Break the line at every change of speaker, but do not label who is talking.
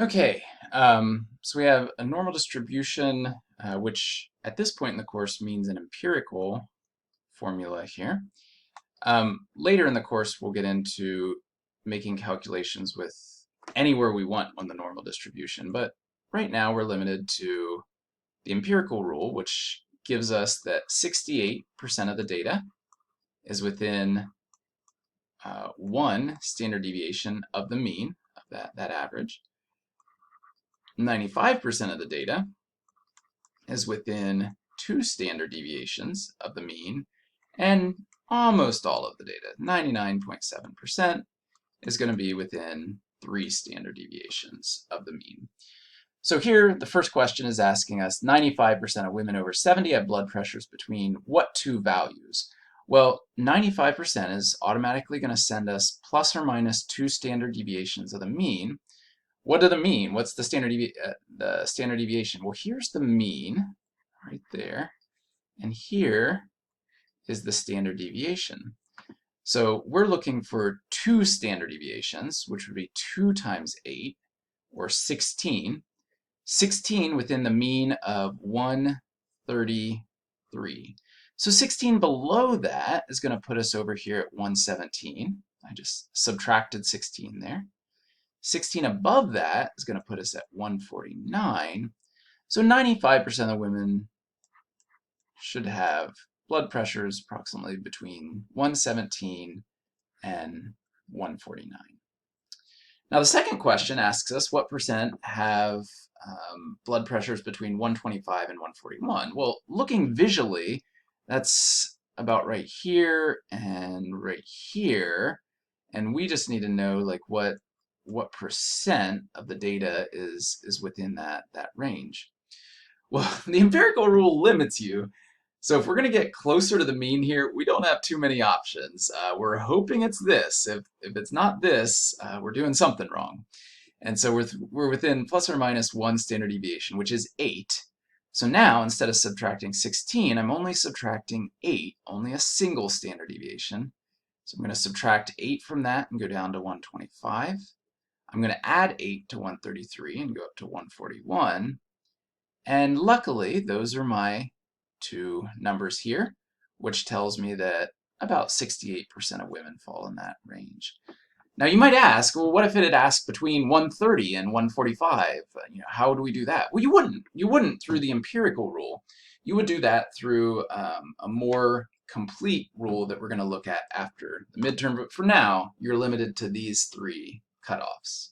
Okay, so we have a normal distribution, which at this point in the course means an empirical formula here. Later in the course, we'll get into making calculations with anywhere we want on the normal distribution, but right now we're limited to the empirical rule, which gives us that 68% of the data is within one standard deviation of the mean of that average. 95% of the data is within two standard deviations of the mean, and almost all of the data, 99.7%, is going to be within three standard deviations of the mean. So here, the first question is asking us 95% of women over 70 have blood pressures between what two values? Well, 95% is automatically going to send us plus or minus two standard deviations of the mean. What do the mean? What's the standard deviation? Well, here's the mean right there, and here is the standard deviation. So we're looking for two standard deviations, which would be 2 times 8, or 16. 16 within the mean of 133. So 16 below that is going to put us over here at 117. I just subtracted 16 there. 16 above that is going to put us at 149. So 95% of women should have blood pressures approximately between 117 and 149. Now the second question asks us what percent have blood pressures between 125 and 141. Well, looking visually, that's about right here and right here, and we just need to know like what percent of the data is within that range. Well, the empirical rule limits you. So if we're going to get closer to the mean here, we don't have too many options. We're hoping it's this. If it's not this, we're doing something wrong. And so we're within plus or minus one standard deviation, which is 8. So now, instead of subtracting 16, I'm only subtracting 8, only a single standard deviation. So I'm going to subtract 8 from that and go down to 125. I'm going to add 8 to 133 and go up to 141. And luckily, those are my two numbers here, which tells me that about 68% of women fall in that range. Now you might ask, well, what if it had asked between 130 and 145? How do we do that? Well, you wouldn't. You wouldn't through the empirical rule. You would do that through a more complete rule that we're going to look at after the midterm. But for now, you're limited to these three cutoffs.